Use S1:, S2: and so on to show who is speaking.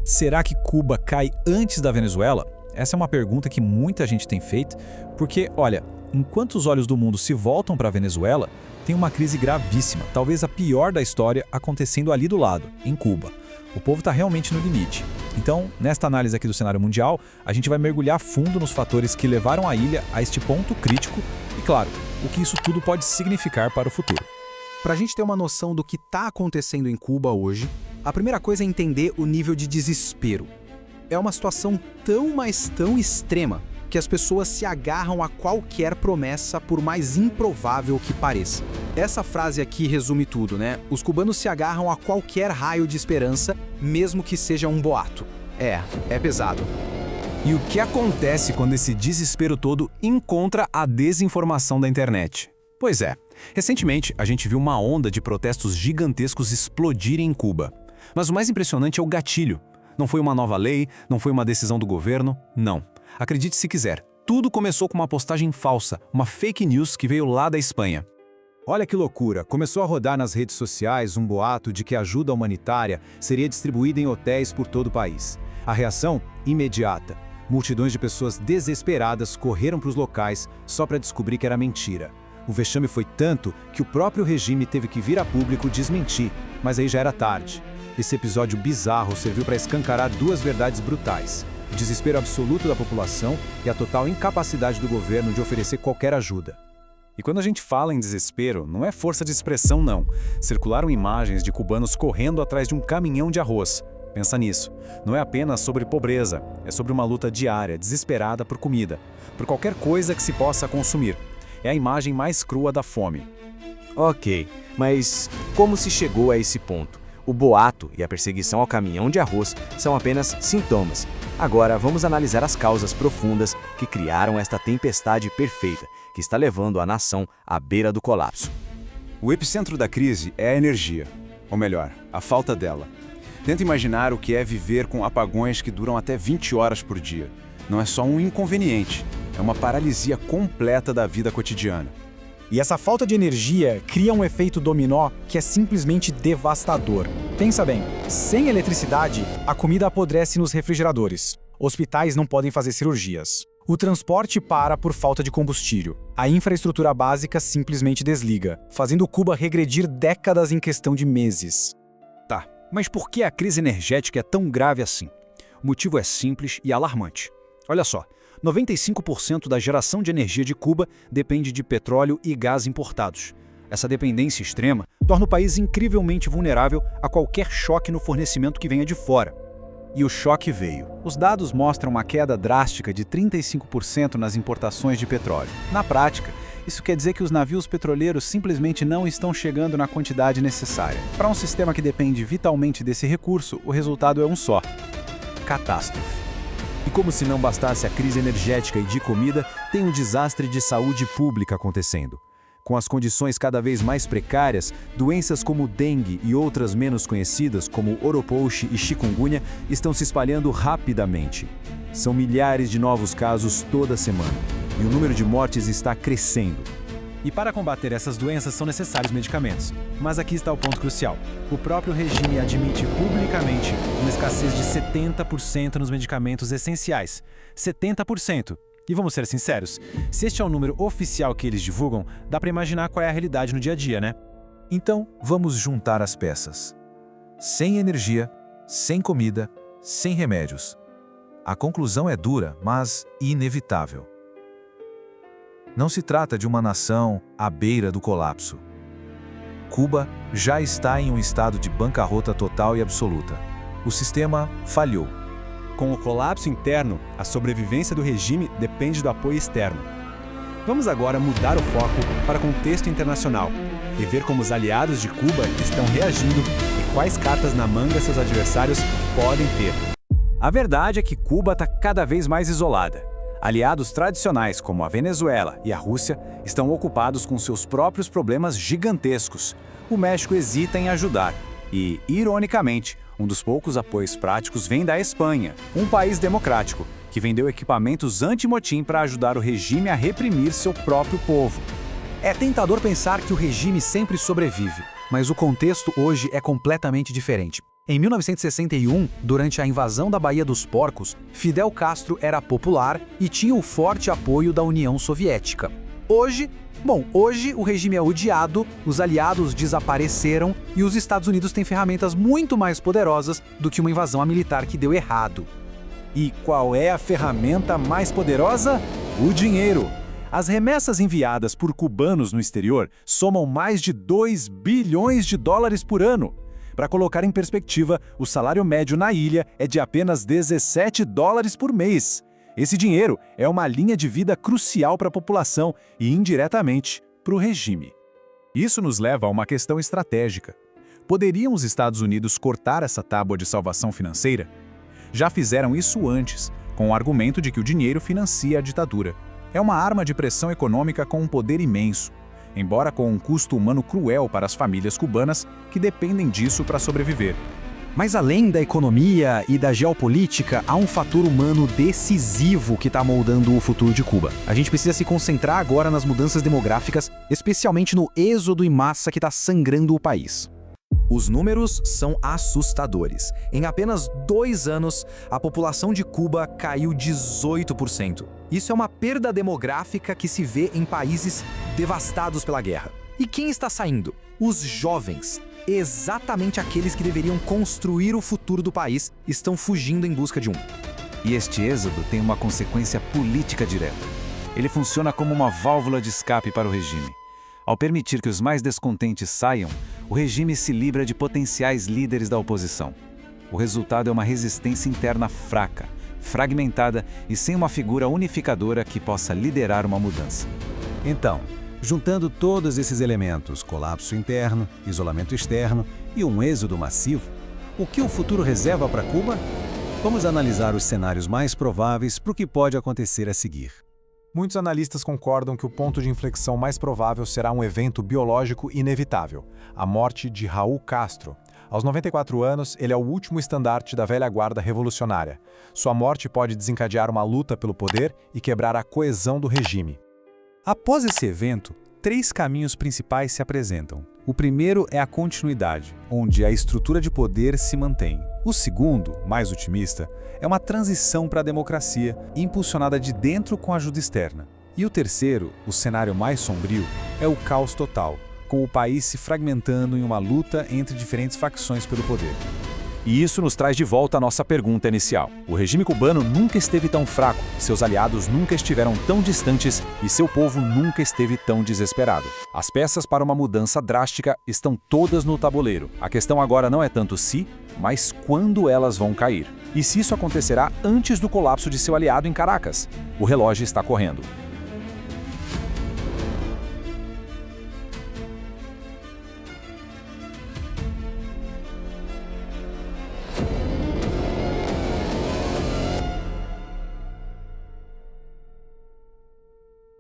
S1: Será que Cuba cai antes da Venezuela? Essa é uma pergunta que muita gente tem feito, porque, olha, enquanto os olhos do mundo se voltam para a Venezuela, tem uma crise gravíssima, talvez a pior da história, acontecendo ali do lado, em Cuba. O povo está realmente no limite. Então, nesta análise aqui do cenário mundial, a gente vai mergulhar fundo nos fatores que levaram a ilha a este ponto crítico e, claro, o que isso tudo pode significar para o futuro.
S2: Para a gente ter uma noção do que está acontecendo em Cuba hoje, a primeira coisa é entender o nível de desespero. É uma situação tão extrema que as pessoas se agarram a qualquer promessa, por mais improvável que pareça. Essa frase aqui resume tudo, né? Os cubanos se agarram a qualquer raio de esperança, mesmo que seja um boato. É pesado.
S3: E o que acontece quando esse desespero todo encontra a desinformação da internet? Pois é, recentemente a gente viu uma onda de protestos gigantescos explodirem em Cuba. Mas o mais impressionante é o gatilho. Não foi uma nova lei, não foi uma decisão do governo, não. Acredite se quiser, tudo começou com uma postagem falsa, uma fake news que veio lá da Espanha.
S4: Olha que loucura, começou a rodar nas redes sociais um boato de que a ajuda humanitária seria distribuída em hotéis por todo o país. A reação? Imediata. Multidões de pessoas desesperadas correram para os locais só para descobrir que era mentira. O vexame foi tanto que o próprio regime teve que vir a público desmentir, mas aí já era tarde. Esse episódio bizarro serviu para escancarar duas verdades brutais: o desespero absoluto da população e a total incapacidade do governo de oferecer qualquer ajuda.
S3: E quando a gente fala em desespero, não é força de expressão não. Circularam imagens de cubanos correndo atrás de um caminhão de arroz. Pensa nisso. Não é apenas sobre pobreza, é sobre uma luta diária, desesperada por comida, por qualquer coisa que se possa consumir. É a imagem mais crua da fome.
S5: Ok, mas como se chegou a esse ponto? O boato e a perseguição ao caminhão de arroz são apenas sintomas. Agora vamos analisar as causas profundas que criaram esta tempestade perfeita, que está levando a nação à beira do colapso.
S6: O epicentro da crise é a energia, ou melhor, a falta dela. Tenta imaginar o que é viver com apagões que duram até 20 horas por dia. Não é só um inconveniente, é uma paralisia completa da vida cotidiana.
S2: E essa falta de energia cria um efeito dominó que é simplesmente devastador. Pensa bem, sem eletricidade, a comida apodrece nos refrigeradores. Hospitais não podem fazer cirurgias. O transporte para por falta de combustível. A infraestrutura básica simplesmente desliga, fazendo Cuba regredir décadas em questão de meses.
S1: Tá, mas por que a crise energética é tão grave assim? O motivo é simples e alarmante. Olha só, 95% da geração de energia de Cuba depende de petróleo e gás importados. Essa dependência extrema torna o país incrivelmente vulnerável a qualquer choque no fornecimento que venha de fora. E o choque veio. Os dados mostram uma queda drástica de 35% nas importações de petróleo. Na prática, isso quer dizer que os navios petroleiros simplesmente não estão chegando na quantidade necessária. Para um sistema que depende vitalmente desse recurso, o resultado é um só: catástrofe.
S3: E como se não bastasse a crise energética e de comida, tem um desastre de saúde pública acontecendo. Com as condições cada vez mais precárias, doenças como dengue e outras menos conhecidas, como oropouche e chikungunya, estão se espalhando rapidamente. São milhares de novos casos toda semana, e o número de mortes está crescendo. E para combater essas doenças são necessários medicamentos. Mas aqui está o ponto crucial. O próprio regime admite publicamente uma escassez de 70% nos medicamentos essenciais. 70%. E vamos ser sinceros, se este é o número oficial que eles divulgam, dá para imaginar qual é a realidade no dia a dia, né?
S7: Então, vamos juntar as peças. Sem energia, sem comida, sem remédios. A conclusão é dura, mas inevitável. Não se trata de uma nação à beira do colapso. Cuba já está em um estado de bancarrota total e absoluta. O sistema falhou.
S3: Com o colapso interno, a sobrevivência do regime depende do apoio externo. Vamos agora mudar o foco para o contexto internacional e ver como os aliados de Cuba estão reagindo e quais cartas na manga seus adversários podem ter. A verdade é que Cuba está cada vez mais isolada. Aliados tradicionais como a Venezuela e a Rússia estão ocupados com seus próprios problemas gigantescos. O México hesita em ajudar e, ironicamente, um dos poucos apoios práticos vem da Espanha, um país democrático, que vendeu equipamentos anti-motim para ajudar o regime a reprimir seu próprio povo.
S2: É tentador pensar que o regime sempre sobrevive, mas o contexto hoje é completamente diferente. Em 1961, durante a invasão da Baía dos Porcos, Fidel Castro era popular e tinha o forte apoio da União Soviética. Hoje o regime é odiado, os aliados desapareceram e os Estados Unidos têm ferramentas muito mais poderosas do que uma invasão militar que deu errado.
S4: E qual é a ferramenta mais poderosa? O dinheiro. As remessas enviadas por cubanos no exterior somam mais de 2 bilhões de dólares por ano. Para colocar em perspectiva, o salário médio na ilha é de apenas 17 dólares por mês. Esse dinheiro é uma linha de vida crucial para a população e, indiretamente, para o regime. Isso nos leva a uma questão estratégica. Poderiam os Estados Unidos cortar essa tábua de salvação financeira? Já fizeram isso antes, com o argumento de que o dinheiro financia a ditadura. É uma arma de pressão econômica com um poder imenso, embora com um custo humano cruel para as famílias cubanas que dependem disso para sobreviver.
S2: Mas além da economia e da geopolítica, há um fator humano decisivo que está moldando o futuro de Cuba. A gente precisa se concentrar agora nas mudanças demográficas, especialmente no êxodo em massa que está sangrando o país. Os números são assustadores. Em apenas 2 anos, a população de Cuba caiu 18%. Isso é uma perda demográfica que se vê em países devastados pela guerra. E quem está saindo? Os jovens. Exatamente aqueles que deveriam construir o futuro do país estão fugindo em busca de um.
S3: E este êxodo tem uma consequência política direta. Ele funciona como uma válvula de escape para o regime. Ao permitir que os mais descontentes saiam, o regime se livra de potenciais líderes da oposição. O resultado é uma resistência interna fraca, fragmentada e sem uma figura unificadora que possa liderar uma mudança.
S4: Então, juntando todos esses elementos, colapso interno, isolamento externo e um êxodo massivo, o que o futuro reserva para Cuba? Vamos analisar os cenários mais prováveis para o que pode acontecer a seguir. Muitos analistas concordam que o ponto de inflexão mais provável será um evento biológico inevitável, a morte de Raul Castro. Aos 94 anos, ele é o último estandarte da velha guarda revolucionária. Sua morte pode desencadear uma luta pelo poder e quebrar a coesão do regime. Após esse evento, 3 caminhos principais se apresentam. O primeiro é a continuidade, onde a estrutura de poder se mantém. O segundo, mais otimista, é uma transição para a democracia, impulsionada de dentro com ajuda externa. E o terceiro, o cenário mais sombrio, é o caos total, com o país se fragmentando em uma luta entre diferentes facções pelo poder.
S6: E isso nos traz de volta à nossa pergunta inicial. O regime cubano nunca esteve tão fraco, seus aliados nunca estiveram tão distantes e seu povo nunca esteve tão desesperado. As peças para uma mudança drástica estão todas no tabuleiro. A questão agora não é tanto se, mas quando elas vão cair. E se isso acontecerá antes do colapso de seu aliado em Caracas. O relógio está correndo.